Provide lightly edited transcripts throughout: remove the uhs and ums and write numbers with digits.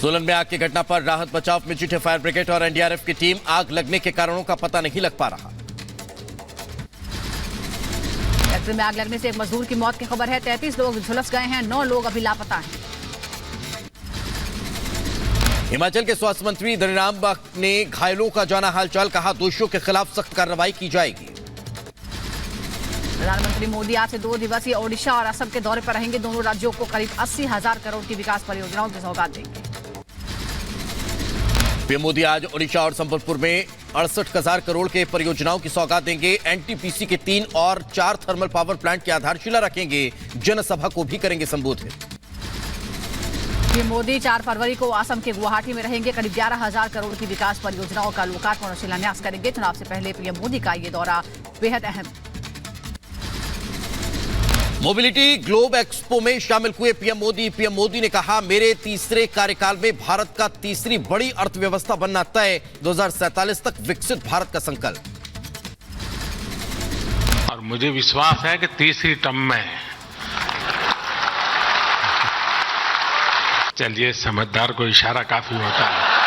सोलन में आग की घटना पर राहत बचाव में जुटे फायर ब्रिगेड और एनडीआरएफ की टीम। आग लगने के कारणों का पता नहीं लग पा रहा। फैक्ट्री में आग लगने से एक मजदूर की मौत की खबर है। 33 लोग झुलस गए हैं, 9 लोग अभी लापता हैं। हिमाचल के स्वास्थ्य मंत्री धनीराम ने घायलों का जाना हालचाल, कहा दोषियों के खिलाफ सख्त कार्रवाई की जाएगी। प्रधानमंत्री मोदी आज से 2 दिवसीय ओडिशा और असम के दौरे पर रहेंगे। दोनों राज्यों को करीब 80,000 करोड़ की विकास परियोजनाओं की सौगात देंगे। पीएम मोदी आज ओडिशा और संबलपुर में 68,000 करोड़ के परियोजनाओं की सौगात देंगे। एनटीपीसी के 3 और 4 थर्मल पावर प्लांट की आधारशिला रखेंगे। जनसभा को भी करेंगे संबोधित। पीएम मोदी 4 फरवरी को असम के गुवाहाटी में रहेंगे। करीब 11,000 करोड़ की विकास परियोजनाओं का लोकार्पण और शिलान्यास करेंगे। चुनाव से पहले पीएम मोदी का ये दौरा बेहद अहम। मोबिलिटी ग्लोब एक्सपो में शामिल हुए पीएम मोदी ने कहा, मेरे तीसरे कार्यकाल में भारत का तीसरी बड़ी अर्थव्यवस्था बनना तय। 2047 तक विकसित भारत का संकल्प। और मुझे विश्वास है कि तीसरी टर्म में, चलिए समझदार को इशारा काफी होता है।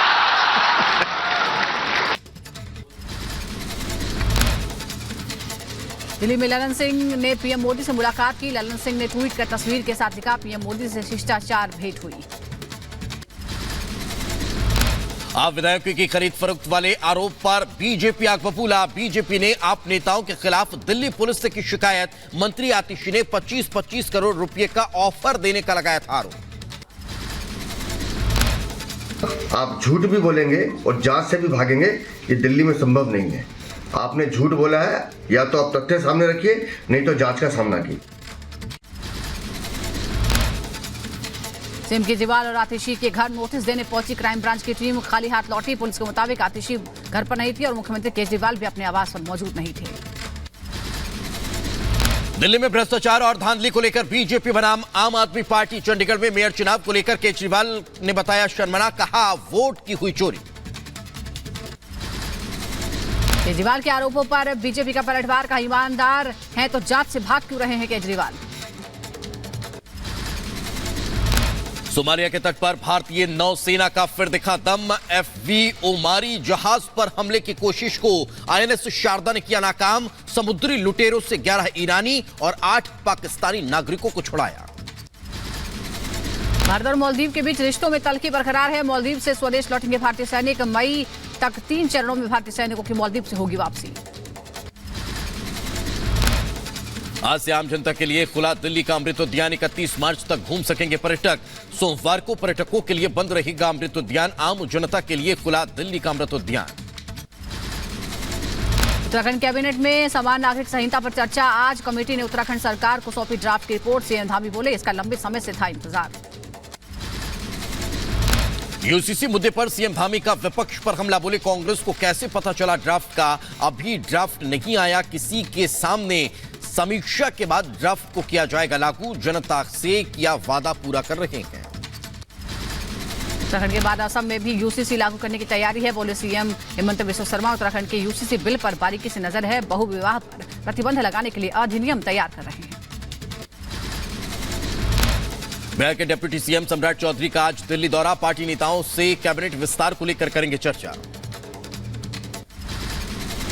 दिल्ली में ललन सिंह ने पीएम मोदी से मुलाकात की। ललन सिंह ने ट्वीट कर तस्वीर के साथ लिखा, पीएम मोदी से शिष्टाचार भेंट हुई। आप विधायकों की खरीद फरोख्त वाले आरोप पर बीजेपी आग बबूला। बीजेपी ने आप नेताओं के खिलाफ दिल्ली पुलिस से की शिकायत। मंत्री आतिशी ने 25-25 करोड़ रुपए का ऑफर देने का लगाया था आरोप। आप झूठ भी बोलेंगे और जांच से भी भागेंगे, ये दिल्ली में संभव नहीं है। आपने झूठ बोला है, या तो आप तथ्य सामने रखिए, नहीं तो जांच का सामना कीजिए। सीएम केजरीवाल और आतिशी के घर नोटिस देने पहुंची क्राइम ब्रांच की टीम। खाली हाथ लौटी। पुलिस के मुताबिक आतिशी घर पर नहीं थी और मुख्यमंत्री केजरीवाल भी अपने आवास पर मौजूद नहीं थे। दिल्ली में भ्रष्टाचार और धांधली को लेकर बीजेपी बनाम आम आदमी पार्टी। चंडीगढ़ में मेयर चुनाव को लेकर केजरीवाल ने बताया शर्मनाक, कहा वोट की हुई चोरी। केजरीवाल के आरोपों पर बीजेपी का पलटवार, का ईमानदार हैं तो जांच से भाग क्यों रहे हैं केजरीवाल। सोमालिया के तट पर भारतीय नौसेना का फिर दिखा दम। एफवी ओमारी जहाज पर हमले की कोशिश को आईएनएस शारदा ने किया नाकाम। समुद्री लुटेरों से 11 ईरानी और 8 पाकिस्तानी नागरिकों को छुड़ाया। भारत और मालदीव के बीच रिश्तों में तल्खी बरकरार है। मालदीव से स्वदेश लौटेंगे भारतीय सैनिक। मई तक 3 चरणों में भारतीय सैनिकों की मालदीव से होगी वापसी। आज से आम जनता के लिए खुला दिल्ली का अमृत उद्यान। 31 मार्च तक घूम सकेंगे पर्यटक। सोमवार को पर्यटकों के लिए बंद रहेगा अमृत उद्यान। आम जनता के लिए खुला दिल्ली का अमृत उद्यान। उत्तराखंड कैबिनेट में समान नागरिक संहिता पर चर्चा। आज कमेटी ने उत्तराखंड सरकार को सौंपी ड्राफ्ट की रिपोर्ट। सीएम धामी बोले, इसका लंबे समय से था इंतजार। यूसीसी मुद्दे पर सीएम धामी का विपक्ष पर हमला। बोले, कांग्रेस को कैसे पता चला ड्राफ्ट का। अभी ड्राफ्ट नहीं आया किसी के सामने। समीक्षा के बाद ड्राफ्ट को किया जाएगा लागू। जनता से किया वादा पूरा कर रहे हैं। उत्तराखंड के बाद असम में भी यूसीसी लागू करने की तैयारी है, बोले सीएम हेमंत बिस्वा शर्मा। उत्तराखंड के यूसीसी बिल पर बारीकी से नजर है। बहुविवाह पर प्रतिबंध लगाने के लिए अधिनियम तैयार कर रहे हैं। बिहार के डिप्टी सीएम सम्राट चौधरी का आज दिल्ली दौरा। पार्टी नेताओं से कैबिनेट विस्तार को लेकर करेंगे चर्चा।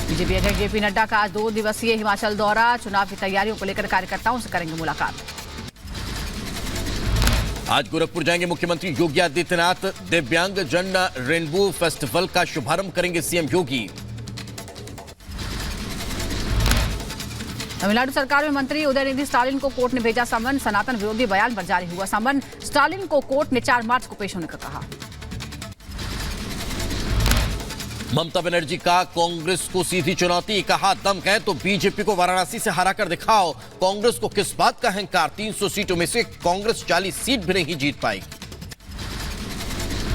बीजेपी अध्यक्ष जेपी नड्डा का आज 2 दिवसीय हिमाचल दौरा। चुनाव की तैयारियों को लेकर कार्यकर्ताओं से करेंगे मुलाकात। आज गोरखपुर जाएंगे मुख्यमंत्री योगी आदित्यनाथ। दिव्यांग जन रेनबो फेस्टिवल का शुभारंभ करेंगे सीएम योगी। तमिलनाडु सरकार में मंत्री उदयनिधि स्टालिन को कोर्ट ने भेजा समन। सनातन विरोधी बयान पर जारी हुआ समन। स्टालिन को कोर्ट ने 4 मार्च को पेश होने का कहा। ममता बनर्जी का कांग्रेस को सीधी चुनौती। कहा, दम है तो बीजेपी को वाराणसी से हराकर दिखाओ। कांग्रेस को किस बात का अहंकार। 300 सीटों में से कांग्रेस 40 सीट भी नहीं जीत पाएगी।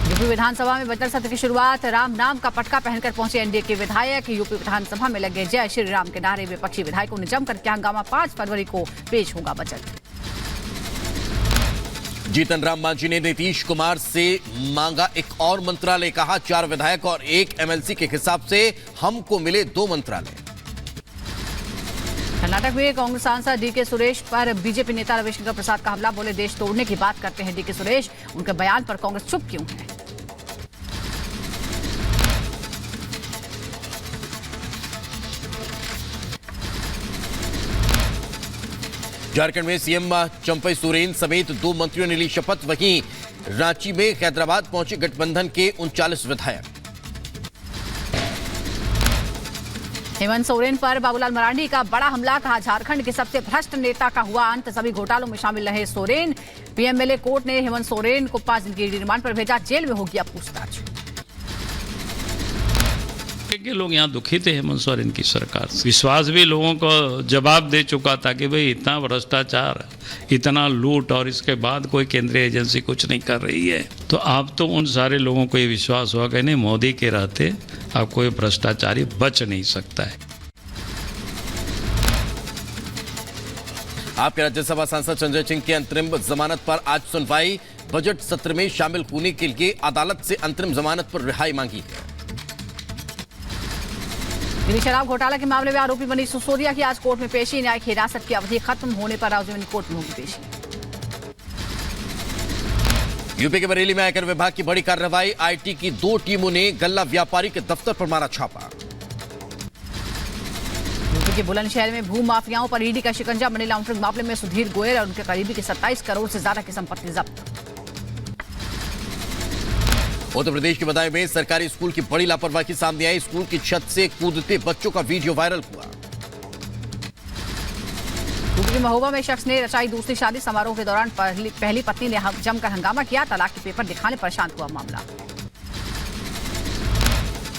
यूपी विधानसभा में बजट सत्र की शुरुआत। राम नाम का पटका पहनकर पहुंचे एनडीए के विधायक। यूपी विधानसभा में लगे जय श्री राम के नारे। विपक्षी विधायकों ने जमकर किया हंगामा। 5 फरवरी को पेश होगा बजट। जीतन राम मांझी ने नीतीश कुमार से मांगा एक और मंत्रालय। कहा, 4 विधायक और 1 एमएलसी के हिसाब से हमको मिले 2 मंत्रालय। कर्नाटक में कांग्रेस सांसद डीके सुरेश पर बीजेपी नेता रविशंकर प्रसाद का हमला। बोले, देश तोड़ने की बात करते हैं डीके सुरेश। उनके बयान पर कांग्रेस चुप क्यों है। झारखंड में सीएम चंपई सोरेन समेत 2 मंत्रियों ने ली शपथ। वहीं रांची में हैदराबाद पहुंचे गठबंधन के 39 विधायक। हेमंत सोरेन पर बाबूलाल मरांडी का बड़ा हमला, कहा झारखंड के सबसे भ्रष्ट नेता का हुआ अंत, सभी घोटालों में शामिल रहे सोरेन। पीएमएलए कोर्ट ने हेमंत सोरेन को 5 दिन की रिमांड पर भेजा, जेल में होगी अब पूछताछ। के लोग यहाँ दुखी थे हेमंत सोरेन की सरकार से। विश्वास भी लोगों को जवाब दे चुका था कि भाई इतना भ्रष्टाचार, इतना लूट और इसके बाद कोई केंद्रीय एजेंसी कुछ नहीं कर रही है। तो अब तो उन सारे लोगों को ये विश्वास हुआ कि नहीं, मोदी के रहते अब कोई भ्रष्टाचारी बच नहीं सकता है। आपके राज्यसभा सांसद संजय सिंह की अंतरिम जमानत पर आज सुनवाई। बजट सत्र में शामिल होने के लिए अदालत से अंतरिम जमानत पर रिहाई मांगी है। दिल्ली शराब घोटाला के मामले में आरोपी मनीष सिसोदिया की आज कोर्ट में पेशी। न्यायिक हिरासत की अवधि खत्म होने पर राउजनी कोर्ट में होगी पेशी। यूपी के बरेली में आयकर विभाग की बड़ी कार्रवाई। आईटी की 2 टीमों ने गल्ला व्यापारी के दफ्तर पर मारा छापा। यूपी के बुलंदशहर में भू माफियाओं पर ईडी का शिकंजा। मनी लॉन्ड्रिंग मामले में सुधीर गोयल और उनके करीबी की 27 करोड़ से ज्यादा की संपत्ति जब्त। उत्तर प्रदेश के बदायूं में सरकारी स्कूल की बड़ी लापरवाही सामने आई। स्कूल की छत से कूदते बच्चों का वीडियो वायरल हुआ। यूपी के महोबा में शख्स ने रचाई दूसरी शादी। समारोह के दौरान पहली पत्नी ने जमकर हंगामा किया। तलाक के पेपर दिखाने पर शांत हुआ मामला।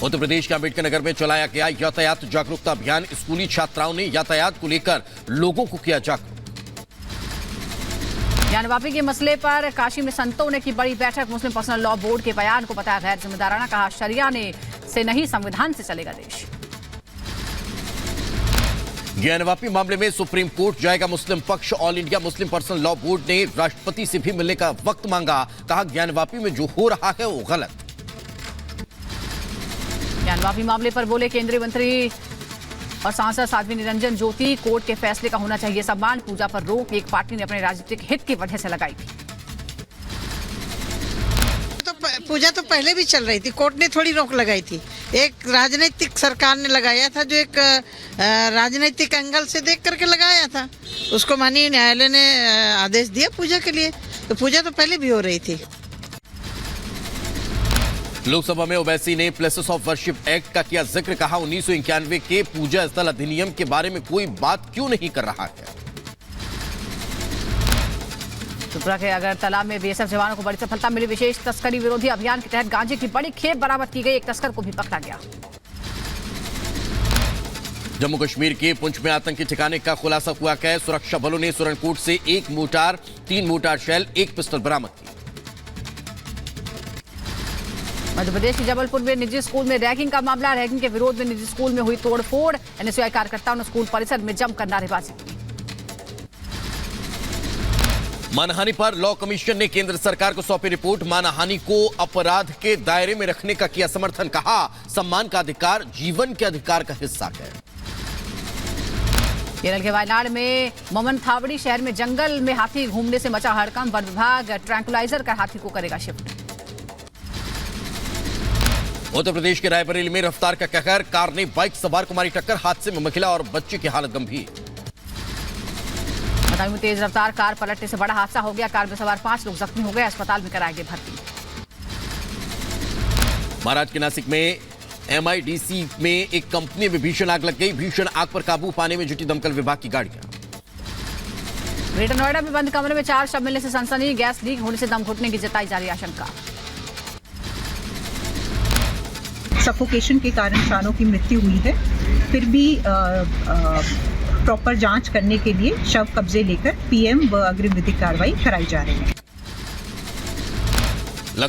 उत्तर प्रदेश के अम्बेडकर नगर में चलाया गया यातायात जागरूकता अभियान। स्कूली छात्राओं ने यातायात को लेकर लोगों को किया जागरूक। ज्ञानवापी के मसले पर काशी में संतों ने की बड़ी बैठक। मुस्लिम पर्सनल लॉ बोर्ड के बयान को बताया गैर जिम्मेदाराना। कहा शरिया ने से नहीं संविधान से चलेगा देश। ज्ञानवापी मामले में सुप्रीम कोर्ट जाएगा मुस्लिम पक्ष। All India Muslim personal law board ने राष्ट्रपति से भी मिलने का वक्त मांगा। कहा ज्ञानवापी में जो हो रहा है वो गलत। ज्ञानवापी मामले पर बोले केंद्रीय मंत्री और सांसद साध्वी निरंजन ज्योति, कोर्ट के फैसले का होना चाहिए सम्मान। पूजा पर रोक एक पार्टी ने अपने राजनीतिक हित की वजह से लगाई थी। तो पूजा तो पहले भी चल रही थी, कोर्ट ने थोड़ी रोक लगाई थी। एक राजनीतिक सरकार ने लगाया था, जो एक राजनीतिक एंगल से देख करके लगाया था। उसको माननीय न्यायालय ने आदेश दिया पूजा के लिए। तो पूजा तो पहले भी हो रही थी। लोकसभा में ओवैसी ने प्लेसेस ऑफ वर्शिप एक्ट का किया जिक्र। कहा 1991 के पूजा स्थल अधिनियम के बारे में कोई बात क्यों नहीं कर रहा है। त्रिपुरा के अगरतला में बीएसएफ जवानों को बड़ी सफलता मिली। विशेष तस्करी विरोधी अभियान के तहत गांजे की बड़ी खेप बरामद की गई। एक तस्कर को भी पकड़ा गया। जम्मू कश्मीर के पुंछ में आतंकी ठिकाने का खुलासा हुआ है। सुरक्षा बलों ने सुरनकोट से 1 मोर्टार, 3 मोर्टार शेल, 1 पिस्टल बरामद की। मध्य प्रदेश के जबलपुर में निजी स्कूल में रैगिंग का मामला। रैगिंग के विरोध में निजी स्कूल में हुई तोड़फोड़। एनएसयूआई कार्यकर्ताओं ने स्कूल परिसर में जमकर नारेबाजी की। मानहानि पर लॉ कमीशन ने केंद्र सरकार को सौंपी रिपोर्ट। मानहानि को अपराध के दायरे में रखने का किया समर्थन। कहा सम्मान का अधिकार जीवन के अधिकार का हिस्सा है। केरल के वायनाड में मोमनथावड़ी शहर में जंगल में हाथी घूमने से मचा हड़कंप। वन विभाग ट्रैंकुलाइजर कर हाथी को करेगा शिफ्ट। उत्तर प्रदेश के रायबरेली में रफ्तार का कहर। कार ने बाइक सवार को मारी टक्कर। हादसे में महिला और बच्चे की हालत गंभीर। बदायूं में तेज रफ्तार कार पलटने से बड़ा हादसा हो गया। कार में सवार 5 लोग जख्मी हो गए। अस्पताल में कराए गए भर्ती। महाराष्ट्र के नासिक में MIDC में एक कंपनी में भीषण आग लग गई। भीषण आग पर काबू पाने में जुटी दमकल विभाग की गाड़ियां। ग्रेटर नोएडा में बंद कमरे में 4 शव मिलने से सनसनी। गैस लीक होने से दम घुटने की जताई जा रही आशंका। सफोकेशन के कारण शानों की मृत्यु हुई है। फिर भी प्रॉपर जांच करने के लिए शव कब्जे लेकर PM व अग्रिम विधिक कार्रवाई कराई जा रही है।